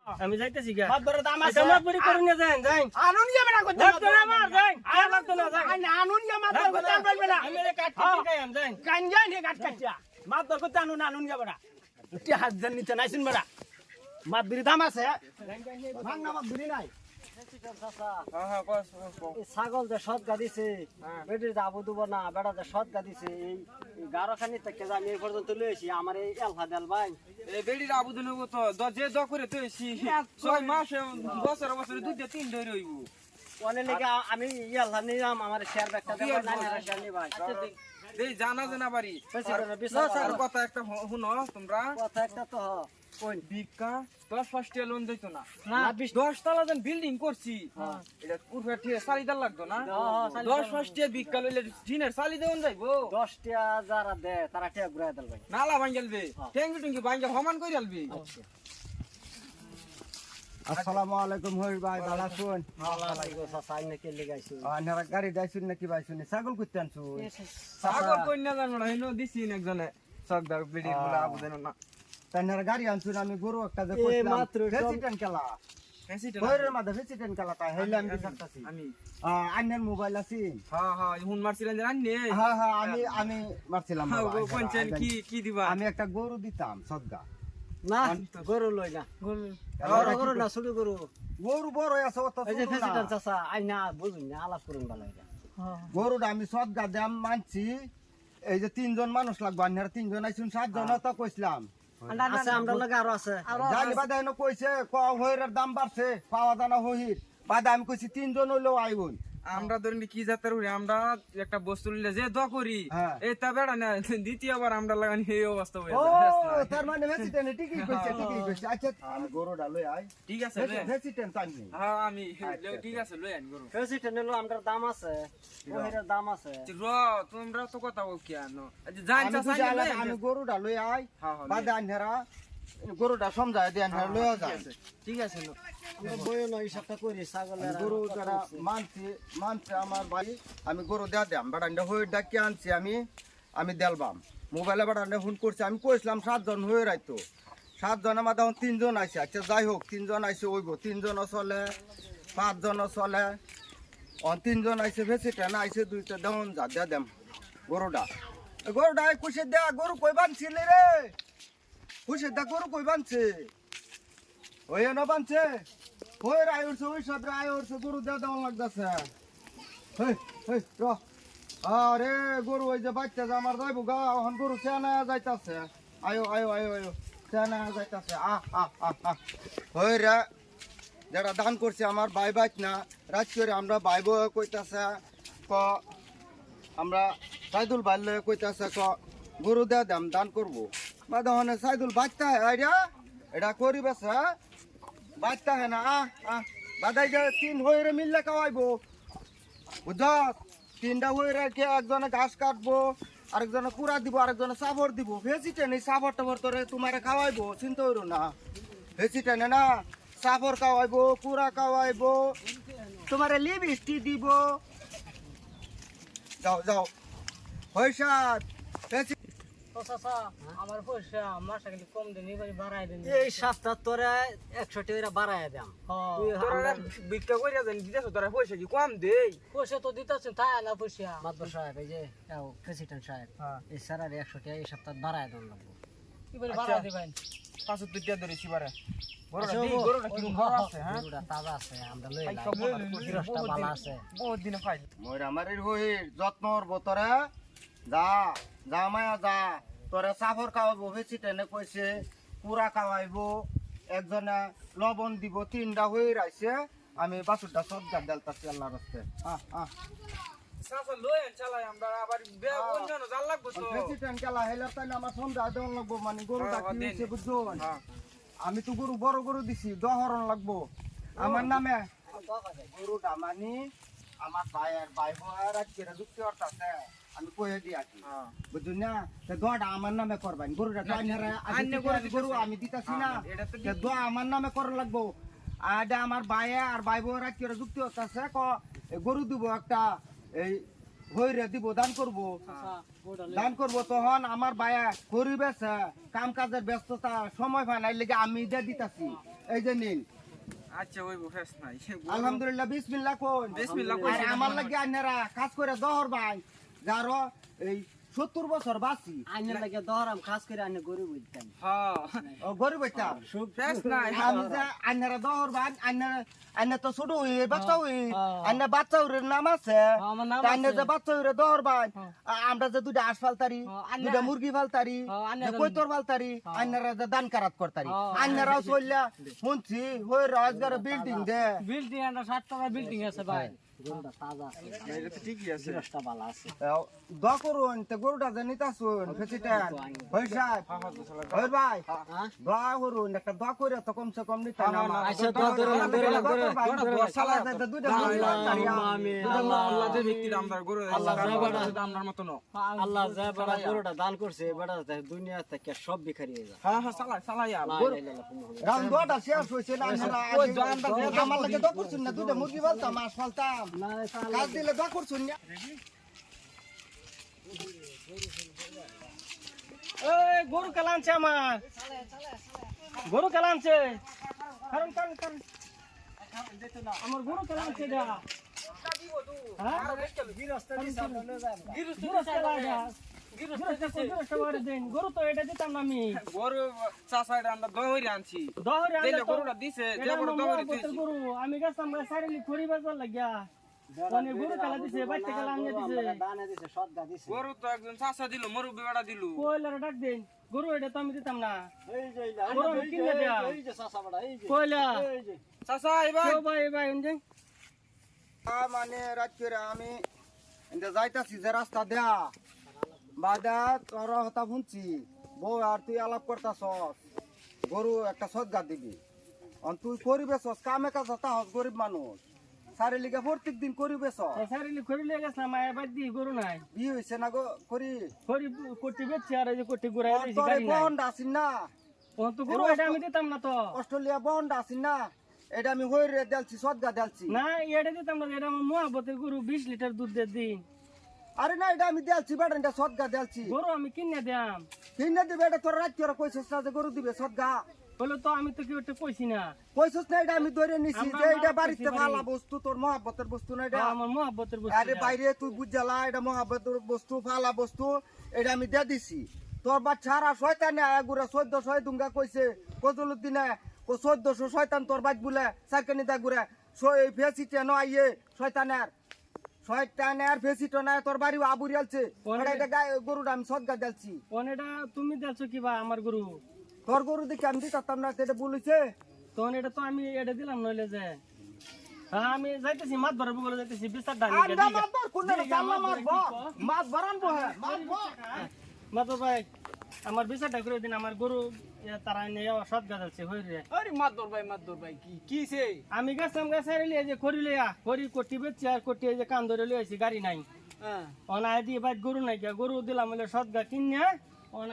আমি যাইতেছি গা মাতবরের দাম আছে মাতবরি করে নিয়ে যান যাই আনুন গিয়া বেটা করতে লাগতো না আমার যাই আর লাগতো না যাই আনুন গিয়া মাতবর করতে আনবেন বেটা আমি রে কাট কাটি গাই আম যাই কান যাই নে কাট কাটিয়া মাতবর করতে আনুন গিয়া বেটা তুই হাত জান নিতে নাইছুন বেটা মাতবরি দাম আছে ভাঙ না মাতবরি নাই ছাগল যে সৎ গাদিছে বেটির যাবো দেবো না বেটা যে সৎ গাদিছে এই গারোখানি থেকে আমি এই পর্যন্ত লইছি আমার এই এলফা দেল ভাই এই বেড়ির আবুদন হবো তো যে দ করে তো 6 মাস বছর বছর 2-3 ধরে হইব অনেক লেগে আমি এলফা নিলাম আমার শেয়ার ব্যাগটা দেবো না শেয়ার নি ভাই দেই জানা জানা বাড়ি আর কথা একটা শুনো তোমরা কথা একটা তো কোন বিকা 10 ফার্স্ট লোন দিতো না 10 তলা যেন বিল্ডিং করছি এটা পুরো ঠিক সালিদার লাগতো না 10 ফার্স্ট বিকা লইলে জিনের সালি দেন যাইবো 10 টা যারা দে তারা টিয়া ঘুরাই দেল ভাই নালা ভাঙ্গলবে ট্যাঙ্কি টুঙ্কি ভাঙ্গা সমান করে আলবি আসসালামু আলাইকুম হই ভাই ভালো আছেন ওয়ালাইকুম আসসালাম নাকি লাগাইছো আপনারা গাড়ি দাইছুন নাকি ভাইছুন ছাগল কইতে আনছুন সাগর কই না জানো না হেনো দিছি একজনে সকদার বিড়ি বলা আবুদন না আপনারা গাড়ি আনছুন আমি গরু একটা যে এই কইলাম মাত্র প্রেসিডেন্ট খেলা প্রেসিডেন্ট বইরের মাঝে প্রেসিডেন্ট খেলা তাই হইলে আমি বিচারতাছি আমি আন্নের মোবাইল আছে হ্যাঁ হ্যাঁ হুন মারছিলেন জানি হ্যাঁ হ্যাঁ আমি মারছিলাম হ্যাঁ বাবা। কোনছেন কি দিবা আমি একটা গরু দিতাম সদগা না গরু লই না বড় গরু না ছোট গরু গরু বড় আছে অত এই যে ছোট না। প্রেসিডেন্ট চাচা আই না বুঝুন না আলাপ করুন ভালো এটা গরুটা আমি সদগা দাম মানছি এই যে 3 জন মানুষ লাগবে আন্নারা 3 জন আইছুন 7 জন তো কইছিলাম আছে আমরা লগে আরো আছে জানি বাদা এনে কইছে হইরের দাম বাড়ছে পাওয়া জানা হইর বাদা আমি কইছি 3 জন হইলেও আইবুন আমরা ধরেন কি জাতের হই আমরা একটা বস্তু নিলে যে দ করি হ্যাঁ। এই তা বেড়া না দ্বিতীয়বার আমরা লাগানি এই অবস্থা হয়ে ও যায় তার মানে ভেসিটেন ঠিকই কইছে আচ্ছা আমি গরুটা লই আই ঠিক আছে লে ভেসিটেন টাইনি হ্যাঁ আমি ঠিক আছে লই আন গরু প্রেসিডেন্ট হলো আমরা দাম আছে ওহিরের দাম আছে র তোমরা তো কথা বল কি আনো জান আমি চাচা বুঝা লাগা আমি গরুটা লই আই হ্যাঁ, হ্যাঁ, বাদা আন্ধারা গরুটা সমঝায় দেন আন্ধারা লইয়া যায় ঠিক আছে নো আমরা বইও নয় হিসাবটা করি ছাগলের গরু যারা মানছে আমার ভাই আমি গরু দেয়া দাম বাড়ান্ডা হয়ে ডাকি আনছি আমি দেলবাম মোবাইলে বাড়ান্ডা ফোন করছি আমি কইছিলাম 7 জন হয়ে রাইতো 7 জন আমার তখন 3 জন আইছে আচ্ছা যাই হোক 3 জন আইছে ওইব 3 জন চলে 5 জন চলে 3 জন আইছে বেশি টানা আইছে 2টা দেন যা দেয়া দেম গরুটা কুশে দেয়া গরু কই বানছিলি রে কুশে দা গরু কই বানছে ওই না বানছে ওই রায়ুর ওই সব রায়ুর গরু দেওয়া দেওয়া লাগতেছে আরে গরু ওই যে বাচ্চা যে আমার যাইব গা এখন গরু চেনা যাইতাছে আয়ো আয়ো আয়ো আয়ো চেনা যাইতাছে ওই রে যারা দান করছে আমার ভাই বাইক না রাজ করে আমরা ভাই বউ কইতাছে ক আমরা সাইদুল ভাই লয়ে কইতাছে ক গরু দেওয়া দাম দান করবো বা দহনে সাইদুল বাচ্চা আইডিয়া এটা করিবেছে বাচ্চা হে না বাদাই যে 3 হইরে মিললে খাওয়াইবো বুঝছ 3টা হইরে কে একজনে ঘাস কাটবো আরেকজনে কুড়া দিব আরেকজনে সাবর দিব ভেজিটেনে সাবর টাবর তোরে তোমারে খাওয়াইবো চিন্তা হইরো না ভেজিটেনে না সাবর খাওয়াইবো কুড়া খাওয়াইবো তোমারে লিপস্টিক দিব যাও যাও হইসাত আমার পয়সা মাসে কিন্তু কম দেন এবারে বাড়াই দেন এই সপ্তাহ তোরা 100 টাকা বাড়ায় দাম তুই তোরা বিক্কা কইরা দেন দিতেছ তোরা পয়সা কি কম দেই পয়সা তো দিতেছেন তাই না পয়সা মাতবর সাহেব এই যে প্রেসিডেন্ট সাহেব এই স্যারের 100 টাকা এই সপ্তাহ বাড়ায় দাম লাগবে এবারে বাড়াই দিবেন 500 টাকা ধরেছি বারে আচ্ছা, গরুটা কি বড় আছে হ্যাঁ গরুটা তাজা আছে আমরা লই সব গিরস্তা ভালো আছে বহুত দিনে খাই মোর আমার হইর যত্নর বতরে যা যা মায়া যা তোরে সাফর খাওয়াবো ভেজিটেনে কইছে পুরা খাওয়াইবো একজনে লবণ দিব 3টা হয়ে রাইছে আমি 62টা সদগা দেলতাছি আল্লাহর রাস্তে সাসা লয়েন চালাই আমরা আবার অন্য জাল লাগবো তো প্রেসিডেন্ট কেলা হেলার তাইলে আমার সন্ধ্যা দেওয়ান লাগবো মানে গরুটা কি হয়েছে বুঝছো হ্যাঁ আমি তো গরু বড় গরু দিছি দহরণ লাগবো আমার নামে গরুটা মানে আমার ভাইয়ের ভাই বোয়ার আজকে যুক্তি অর্থ আছে আমি কয়ে দিয়ে আছি বুঝুন না দোয়াটা আমার নামে করবেন গরুটা গরু আমি দিতেছি না দোয়া আমার নামে করা লাগবো আর আমার ভাইয়া আর ভাই বোয়ার আজকে যুক্তি অর্থ আছে গরু দিব একটা এই হইরে দিব দান করবো তখন আমার ভাইয়া গরিব আছে কাম কাজের ব্যস্ততা সময় পায় না লেগে আমি দিয়ে দিতেছি এই যে নিন আচ্ছা ওই ফেস নাই আলহামদুলিল্লাহ বিসমিল্লাহ কোন বিসমিল্লাহ আর আমার লাগে আইনারা কাজ করে দহর ভাই যারো এই 70 বছর বাসি আইনের লাগে দহরাম খাস করে আইনে গরিব হইতাম হ্যাঁ ও গরিব এটা ফেস নাই আমি যে আইনারা দহর ভাই আইনা তো ছোট হই বাচ্চা হই আইনা বাচ্চা ওর নাম আছে আমার নাম আইনা যে বাচ্চা ওরে দহর ভাই আমরা যে দুইটা হাঁস ফালতারি দুইটা মুরগি ফালতারি যে কইতর ফালতারি আইনারা যে দান কারাত করতারি আইনারাও চললা মুন্সি হই রাজগার বিল্ডিং দে বিল্ডিং একটা 7 টাকা বিল্ডিং আছে ভাই গরুটা তাজা আছে এটা তো ঠিকই আছে জিনিসটা ভালো আছে দোয়া করুন তে গরুটা যে নিতাছুন প্রেসিডেন্ট হই সাহেব হই ভাই দোয়া করুন একটা দোয়া করে তো কমসে কম নিতে না আচ্ছা দোয়া ধরে সালা দে দুইটা আল্লাহ যে ব্যক্তির আমরা গরু আমরা মত ন আল্লাহ যা বড় গরুটা দান করছে বড় দুনিয়া থেকে সব বিখারি হয়ে যায় হ্যাঁ হ্যাঁ চালাই রাম দোয়াটা শেষ হইছে না আমার লাগে দোয়া করছুন না দুইটা মুরগি ফালতাম মাছ ফালতাম কাজ দিলে দোয়া করছুন না এই গরু কালানছে আমার গরু কালানছে কারণ আমার গরু কালানছে দা গরু তো এটা দিতাম না আমি গরু চাষাটা আমরা দহরি আনছি দহরে দিলে গরুটা দিছে যে বড় দহরি দিছে গরু আমি গেছিলাম সারিলি খড়ি বাজার লাগিয়া মানে গরু কালা দিছে বাইতে কালা আনিয়ে দিছে দানা দিছে সদগা দিছে গরু তো একজন চাষা দিল মরু বেড়া দিল কয়লার ডাক দেন গরু এটা তো আমি দিতাম না এই যে গরু আমি কিনে দেয়া এই যে সাসা বড় এই যে কয়লা এই যে চাষা এবার ভাই এনজে মানে রাত করে আমি এতে যাইতাছি যে রাস্তা দেয়া বাদা তোর হতা শুনছি বউ আর তুই আলাপ করতাছস গরু একটা সদগা দিবি তুই করিবেছস কামে কাজ তাহস গরিব মানুষ চারিলিকে প্রত্যেক দিন করিবেছ সারিলি খড়ি লেগে গেছিলাম মায়ের বাদ দিয়ে গরু নাই বিয়ে হয়েছে না গো করি খড়ি কোটি বেচছে আর এই যে কোটি ঘুরাই দিয়েছি তোর গাড়ি নাই বহনটা আসিন না ও তো গরু এটা আমি দিতাম না তো অস্ট্রেলিয়া বহনটা আসিন না এটা আমি হইরে দেলছি সদগা দেলছি না এটা দিতাম না এটা আমার মহাবতের গরু 20 লিটার দুধ দিয়ে দিন আরে না এটা আমি দেলছি বেটা এটা সদগা দেলছি গরু আমি কিনে দিয়াম কিনে দিবে এটা তোর রাত করে কইছস না যে গরু দিবে সদগা বলে তো আমি তো কি ওটা কইছি না কইছস না এটা আমি ধরে নিছি আমরা যে এটা মা বাড়িতে কইছি ফালা বস্তু তোর মহাব্বতের বস্তু না এটা আমার মহাবতের আরে বস্তু বাইরে তুই বুঝালা এটা মহাব্বতের বস্তু ফালা বস্তু এটা আমি দিয়ে দিছি তোর বাচ্চারা শয়তানে আগুরা 1400 দুঙ্গা কইছে কজলুদ্দিনে ও 1400 শয়তান তোর বাজ বলে সাইকেনি দা গুরা এই ফেসিতে ন আইয়ে শয়তানের ফেসিটো না তোর বাড়ি আবুরি আলছে ওটা এটা গরুটা আমি সদগা দেলছি কোন এটা তুমি দেখছো কি বা আমার গরু তোর গরু দেখে আমি দিতাম না এটা বলেছে তখন এটা তো আমি এটা দিলাম নইলে যে হ্যাঁ আমি যাইতেছি মাছ ধরবো বলে যাইতেছি বিস্তার ডালি আন্ডা মাতর কোন জানলা মারবো মাছ ভরানবো হ্যাঁ মারবো মাতো ভাই আমার বিচারটা করে দিন আমার গরু তারা নিয়ে সৎ গাছাচ্ছে হই রে আরে মাতদর ভাই কি সে আমি গেছিলাম গাছের লিয়ে যে করি লিয়া করি কোটি বেচছি আর কোটি এই যে কান ধরে লিয়ে আইছি গাড়ি নাই অনায় দিয়ে বাইক গরু নাই গরু দিলাম বলে সৎ গা কিনে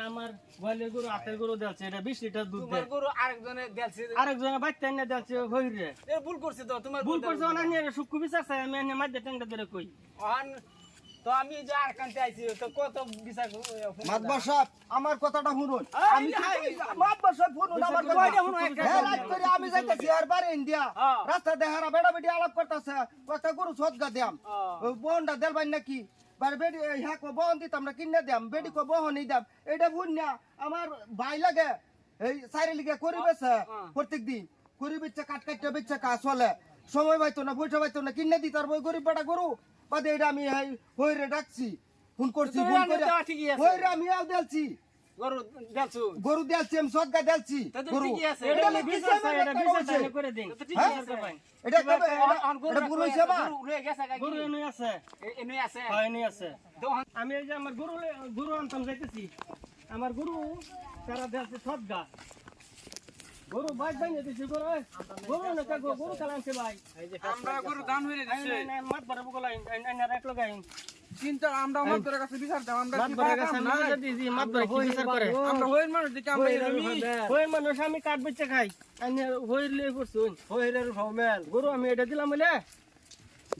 আমার গোয়ালের গরু হাতের গরু দেলছে এটা 20 লিটার দুধ দেয় গরু আরেকজনে দেলছে আরেকজনে বাচ্চা এনে দেলছে হই রে এ ভুল করছে তো তোমার ভুল করছে অনান্য সুক্কু বিচার চাই আমি এনে মাঝে টেঙ্গা ধরে কই তো আমি যে আর কানতে আইছি তো কত বিচার মাতবার সাহেব আমার কথাটা শুনুন আমি মাতবার সাহেব শুনুন আমার কথাটা শুনুন হ্যাঁ রাত করে আমি যাইতাছি আর বারে ইন্ডিয়া রাস্তা দেহারা বেড়া বেড়ি আলাপ করতেছে কত গরু সদগা দিয়াম বহনটা দেলবাই নাকি বারে বেড়ি হ্যাঁ কো বহন দিতাম না কিনে দিয়াম বেড়ি কো বহনই দাম এটা ভুল না আমার ভাই লাগে এই সাইরে লিগে করিবেছে প্রত্যেক দিন করিবেছে কাট কাটতে বেচছে কা চলে সময় পাইতো না বইটা পাইতো না কিনে দিতার বই গরিব বেটা গরু বাদে এটা আমি হইরে ডাকছি ফোন করছি ফোন করে হইরে আমি আল দেলছি গরু দেলছু গরু দেলছি আমি সদগা দেলছি গরু ঠিকই আছে এটা বিচার চাই এটা বিচার চাই করে দিন এটা কবে এটা ভুল হইছে বা গরু লয়ে গেছে গরু এনে আছে এনে আছে হয় এনে আছে আমি এই যে আমার গরু আনতাম যাইতেছি আমার গরু তারা দেলছে সদগা গরু বাইক বাইনে দিছি গরু না গরু কালানছে ভাই আমরা গরু দান হইরে দিছে মাত বড় বগলাই এনে রাখ লাগাই চিন্তা আমরা আমাদের কাছে বিচার দাও আমরা মাত বড় কাছে আমি বিচার দিছি মাত বড় কি বিচার করে আমরা হইন মানুষ দিকে আমরা ওই মানুষ আমি কাট বেচে খাই এনে হইলে পড়ছুন হইরের ফমেল গরু আমি এটা দিলাম বলে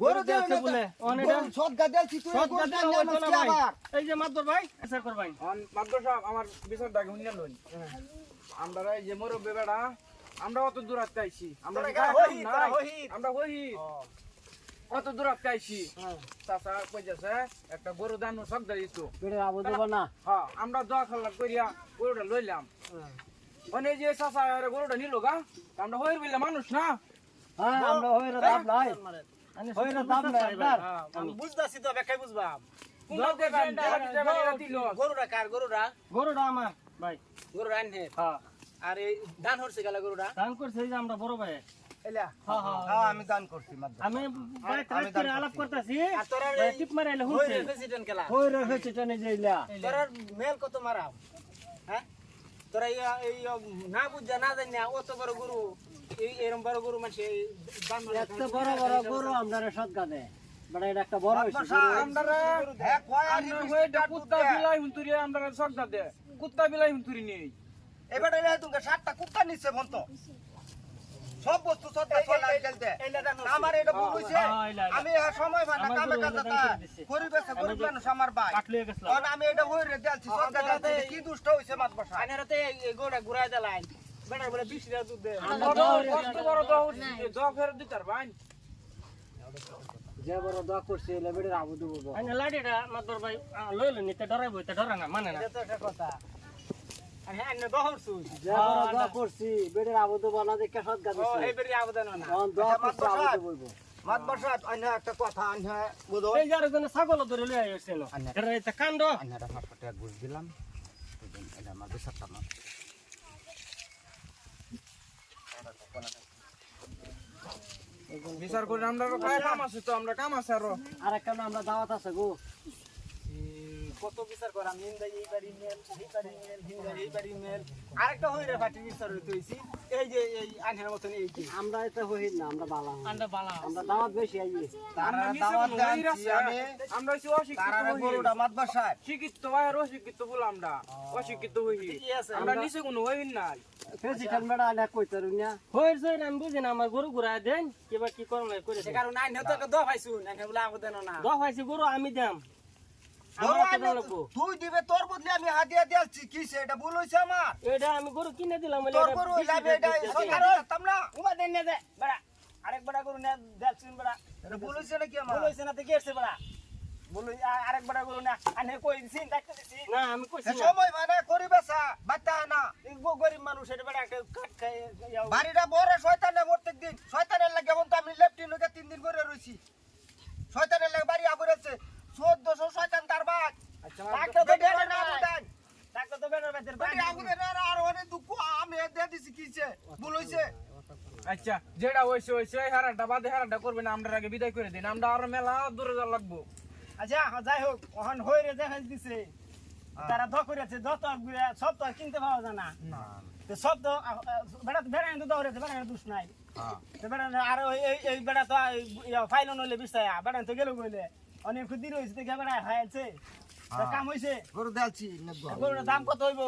গরু দেলছে বলে অনেটা সদগা দেলছি তুই গরু দেন না আবার এই যে মাত ভাই বিচার করবাই মাদ্র সাহেব আমার বিচার দাগে হুইনা লইন আমরা এই যে মুরব্বি বেড়া আমরা অত দূর আটকে আইছি আমরা তোরা কি কেন কাজ হহি, কাম তোরা নাই? হহি। আমরা হই অত দূর আটকে আইছি চাচা কইতাছে একটা গরু দান সব দিত বেড়ে যাবো দেবো না হ্যাঁ আমরা দোয়া খাল্লা করিয়া গরুটা লইলাম মানে যে চাচা আরে গরুটা নিল গা আমরা হইর বললাম মানুষ না হ্যাঁ আমরা হইরে দাম নাই হইরে দাম নাই আপনার আমি বুঝতাছি তো ব্যাখ্যায় বুঝবাম কোনটা দেখান জায়গা দিল গরুরা কার গরুরা গরুটা আমার ভাই গরুরা আনহে হ্যাঁ আর এই ধান হরছে গেলা গরুরা দান করছে এই যে আমরা বড় ভাই এলা হ্যাঁ হ্যাঁ হ্যাঁ আমি দান করছি মাদ্রাসা আমি ভাই করে আলাপ করতেছি আর তোরা টিপ মারে এলে হই হুঁছে প্রেসিডেন্ট কেলা হইরে হইছে টেনে যাইলা তোরা মেল কত মারাও হ্যাঁ তোরা এই না বুঝা না জানি অত বড় গরু এই এরম বড় গরু মানে দাম এত বড় বড় গরু আপনারা সদকা দেয় মানে এটা একটা বড় হইছে আমরা হ্যাঁ কয় আর আমরা হইটা কুত্তা বিলাই হুনতুরি আমরা সবটা দে কুত্তা বিলাই হুনতুরি নেই এবার এলে তুমি 60টা কুত্তা নিচ্ছে বন্ত সব বস্তু সদকা চলে আইলতে আমার এটা ভুল হইছে হ্যাঁ, এলা, এলা। আমি সময় পাই না আমার কামে গরু কাজে দান তা করে দিছে। গরিব আছে গরিব মানুষ আমার ভাই কাটলে গেছলাম কারণ আমি এটা হইরে দেলছি সদকা দেলছি কি দুষ্ট হইছে মাদ্রাসা আইনারাতে এই গোড়া ঘুরাই দিলাই বেটার বলে 20 টাকা দুধ দে কত বড় দোয়া ফেরত দিতার ভাই যে বড় দোয়া করছে এলে বেড়ে যাবো দেবো আইনা লাড়িটা মাদর ভাই লইলো নিতে ডরাইবো তে ডরা না মানে না এটা তো একটা কথা আর হ্যাঁ না দহর সুই যে বড় দোয়া করছি বেড়ে যাবো দেবো না দেখে সদকা ও দিছে এই বেরি আবেদন না তখন দোয়া করছে আবো দেবো মাদ্রাসা আইনা একটা কথা আইনা বুঝো এই যার জন্য ছাগল ধরে লই আইছে না এর এটা কাণ্ড আইনাটা 500 টাকা ঘুষ দিলাম এটা মাদ্রাসাটা না বিচার করে আমরা কাম আছে তো আমরা কাম আছে আরো আর একটা আমরা দাওয়াত আছে গো কত বিচার করাম নিন্দা এই বাড়ি মেল এই বাড়ি মেল হিন্দা এই বাড়ি মেল আরেকটা হইরে পার্টি বিচার হইছি এই যে এই আনহার মতন এই কি আমরা এটা হইল না আমরা বালা আন্ডা বালা আমরা দাওয়াত বেশি আইয়ে তারা আমরা দাওয়াত নিচে দেনছি আমি আমরা হইছি অশিক্ষিত তারা গরুটা মাদ্রাসায় শিক্ষিত ভাই আর অশিক্ষিত বলে আমরা অশিক্ষিত হই কি আছে আমরা নিচে কোনো হইন নাই প্রেসিডেন্ট বেড়া আনা কইতে রুনিয়া হইছে আমি বুঝি না আমার গরু ঘুরাই দেন কিবা কি করম নাই করে সে কারণ আইন তো একটা দফ আইছুন আইন বলে আবেদন না দহ হইছে গরু আমি দাম গরু আমার আইনা টাকা লাগবো তুই দিবে তোর বদলে আমি হাদিয়া দিয়েছি কি এটা ভুল হইছে আমার এটা আমি গরু কিনে দিলাম বলে তোর এটা গরু বিশ লাভে এটা টাকা সরকার দিতেছে। দিতাম না উমা দেন না দে বড়া আরেক বড়া গরু না দেখছুন বড়া এটা ভুল হইছে নাকি আমার বল হইছে না তে গেছে বড়া বল আরেক বড়া গরু না আনে কই দিছিন ডাক্তার দিছি না আমি কইছি এ না সময় মানে করিবেছা বাচ্চা না এই গরিব মানুষ এটা বড়া একটা কাট খায় ইয়াও বাড়িটা বড় শয়তানে প্রত্যেক দিন শয়তানের লাগে এখন তো আমি লেফটিন লগে 3 দিন করে রইছি শয়তানের লাগে বাড়ি আবরেছে 1400 শয়তান তার বাদ আচ্ছা ডাক্তার তো বেড়ে না বুদান ডাক্তার তো বেটার বেটার বাড়ি আবরে না আর অনেক দুঃখ আমি দিয়ে দিছি কিছে ভুল হইছে আচ্ছা যেটা হইছে হইছে হারাটা বাদে হারাটা করবে না আমরা আগে বিদায় করে দিন আমরা আরো মেলা দূরে যা লাগবো আচ্ছা যাই হোক ওখান হইরে দেখা দিছে তারা দ করেছে যত সব তো আর কিনতে পাওয়া যায় না তো সব তো বেড়া বেড়া তো দৌড়েছে বেড়া দুষ নাই তো বেড়া আর এই বেড়া তো ফাইল নইলে বিস্তায় বেড়া তো গেল কইলে অনেক ক্ষতি রয়েছে দেখে বেড়া খাইছে কাম হইছে গরু দেলছি নেগো গরুর দাম কত হইব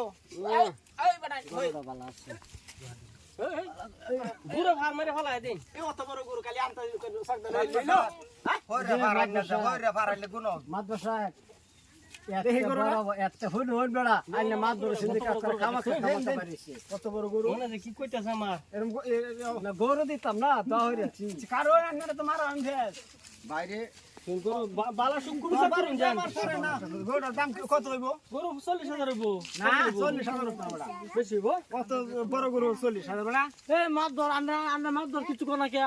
এই বেড়া ওই ভালো আছে গরু ভার মেরে ফলাই দিন এই অত বড় গরু খালি আনতে সকদা হইরে ফারাইলে হইরে ফারাইলে গুণ মাদ্রাসা একটা হইল হইল বেড়া আইনে মাছ ধরে সিন্ডিকেট করে খামাখা খামাতে পারিছে কত বড় গরু মনে আছে কি কইতাছে আমার এরকম না গরু দিতাম না দা হইরাছি কারণ আন্নারে তো মারা আমি বাইরে গরু বালা শুন গরু সব করুন জান না গরুর দাম কত হইব গরু 40000 হইবো না 40,000 টাকা বড়া বেশি হইবো কত বড় গরু 40,000 বড়া এ মাছ ধর আমরা মাছ ধর কিছু কোনা কে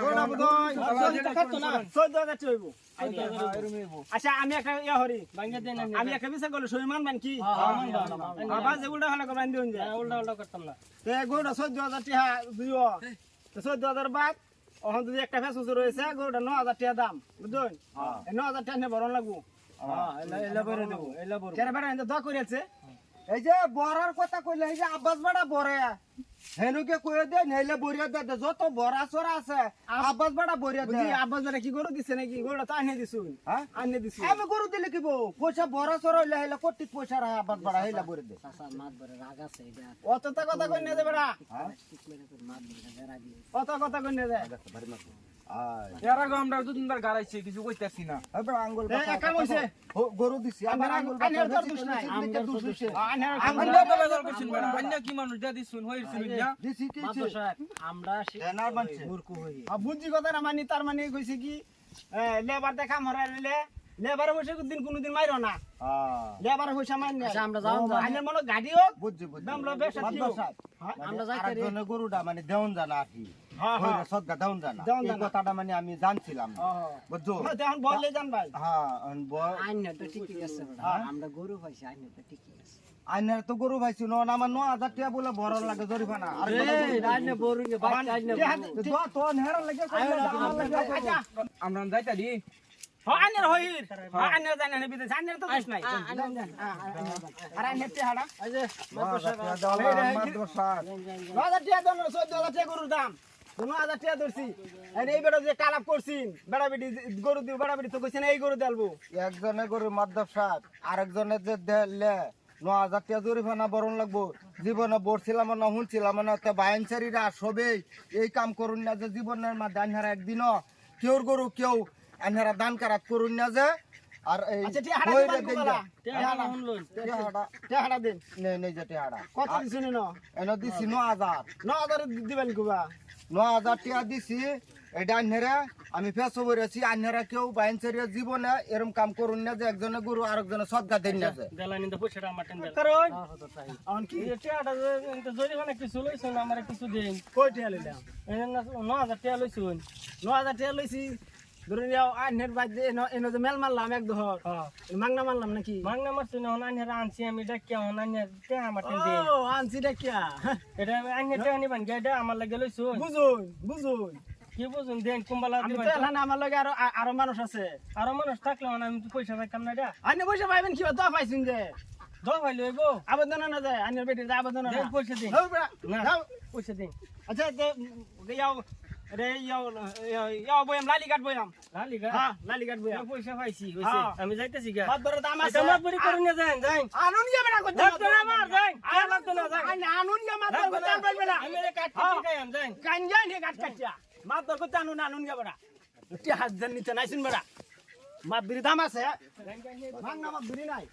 গরুটা বোধহয় 40 টাকা তো না 14,000 টাকা হইব আচ্ছা আমি একটা ইয়া হরি ভাঙ্গা দেন আমি একটা বিচার করলে সই মানবেন কি হ্যাঁ আবার যে উল্টা হলে করবেন দিন যে উল্টা উল্টা করতাম না তে গরুটা 14,000 টাকা দিও তো 14,000 বাদ ওখান যদি একটা ফেসুস রয়েছে গরুটা 9,000 টাকা দাম বুঝছেন এই 9,000 টাকা নিয়ে ভরণ লাগবো এলা বরে দেব এলা বরে কেন বেটা দোয়া করেছে এই যে বড়ার কথা কইলে এই যে আব্বাস বাড়া বড়ে হেনুকে কইয়ে দে নেইলে বরিয়া দে যত বড়া সরা আছে আব্বাস বাড়া বরিয়া দে বুঝি আব্বাস বেটা কি গরু দিছে নাকি গরুটা তো আনিয়ে দিছুন হ্যাঁ আনিয়ে দিছুন আমি গরু দিলে কি বউ পয়সা বড়া সরা হইলে হেলে কোটি পয়সা রাখা আব্বাস বাড়া হেলা বরে দে চাচা মাছ ধরে রাগ আছে এটা অত কথা কই না দে বেটা ঠিক মেরে তোর মাছ ধরে বেড়া দিয়ে অত কথা কই না দে আয় এর আগে আমরা দুদিনবার গাড়াইছি কিছু কইতাছি না এবার আঙ্গুল এই এক কাম হইছে। গরু দিছি আবার আন্নার- আঙ্গুল আন্নার বাঁকা দোষ নাই, দিছি, দুষ হইছে। আন্নার আমরা বেলা করছেন বেড়া অন্য কি মানুষ যা দিছুন হইছিল না দিছি কি মাদ্রাসা সাহেব, আমরা এনার মানছে। মূর্খ হই বুঝছি কথা না মানি তার মানে কইছে কি লেবার দেখা মরা নিলে লেবার বসে দিন কোনদিন মাইরো না লেবার পয়সা মাইন না আচ্ছা, আমরা যাও আইনের মনে গাড়ি হোক বুঝছি বুঝছি দামলা বেশ আছে মাদ্রাসা আমরা যাইতে রে। আরেকজনের গরুটা মানে দেওন জানা আর কি হ্যাঁ, হইরে হ্যাঁ। সদগা দেওন জানা দেওন এই জানা। কথাটা মানে আমি জানছিলাম না। বুঝছো এখন বললে জান ভাই হ্যাঁ আইন তো ঠিকই আছে আমরা গরু পাইছি আইন তো ঠিকই আছে আইনের তো গরু ভাইছি ন আমার 9000 টাকা বলে ভরল লাগে জরিমানা আর এই আইনে বরুঙ্গে বাইক আইনে তো হেরার লাগে আমার লাগে আচ্ছা আমরা যাইতা দি আইনের হইর আইনের জানেন বিদেশ আইনের তো দোষ নাই আর আইনের টেহাড়া এই যে মাদ্রাসা 9000 টাকা দেন 14000 টাকা গরুর দাম 9000 টাকা ধরছি আর এই বেটা যে কালাপ করছিন বেড়া বেটি গরু দিব বেড়া বেটি তো কইছেন এই গরু দেলবো একজনে গরু মাদ্রাসা আরেকজনে যে দিলে 9000 টাকা জরিমানা বরণ লাগবো জীবনে বলছিলাম না শুনছিলাম না তো বাইনচারীরা সবেই এই কাম করুন না যে জীবনের মা দান হারা একদিনও কেউর গরু কেউ আনহারা দান কারাত করুন না যে আর এই আচ্ছা টেহাড়া হইরে দিবেন দিন কোলা যা। টেহাড়া শুনলুন টেহাড়া দেন নেই যে টেহাড়া কত দিছেন ন এনে দিছি 9000 9000 দিবেন কুবা 9000 টাকা দিছি এটা আনহারা আমি ফেসো বলেছি আনহারা কেউ বাইনচারীর জীবনে এরকম কাম করুন না যে একজনে গরু আরেকজনে সদগা দেন না যে দেলানি তো পয়সাটা আমার টেন দেলা কারণ অন কি এই টেয়াটা জরিমানা কিছু লইছুন আমার কিছু দিন কই টেহা লইলাম এনে 9000 টাকা লইছুন 9000 টাকা লইছি ধরে নিও আইনের বাদ এনো যে মেল মারলাম এক দহর হ্যাঁ মাংনা মারলাম নাকি মাংনা মারছুন অনান্য আনছি আমি ডাকিয়া অনান্য তে আমার টেন দিন ও আনছি রে কিয়া এটা আন্য টাকা নিবান গেডা আমার লাগে লইছুন বুঝুন কি বুঝুন দেন কুম্বালা আমি দিবান তো এলান আমার লগে আরো মানুষ আছে আর মানুষ থাকলে আমি তো পয়সা পাইতাম না এটা আইনে পয়সা পাইবেন কি দা পাইছুন যে দশ ভাই লইব আবেদন না যায় আইনের বেটি আবেদন না দেন পয়সা দিন হও বড়া না যাও পয়সা দিন আচ্ছা ইয়াও রে ইয়াও বয়াম লালি কাট বয়াম লালিগা হ্যাঁ লালি কাট বয়াম পয়সা পাইছি হইছে হ্যাঁ। আমি যাইতেছি গা বাদ বড় দাম আছে এটা মাত বড়ি করুন না যান যান আনুন গিয়া বেটা করতে লাগতো না আমার যান আর লাগতো না যান আনুন গিয়া মাত করতে পারবে না আমি রে কাট কাটি গায় আম যান কান যাই নে কাট কাটিয়া মাত করতে আনুন গিয়া বেটা টি হাত জান নিতে নাইছুন বেটা মাত বিরি দাম আছে ভাঙনা মাত বিরি নাই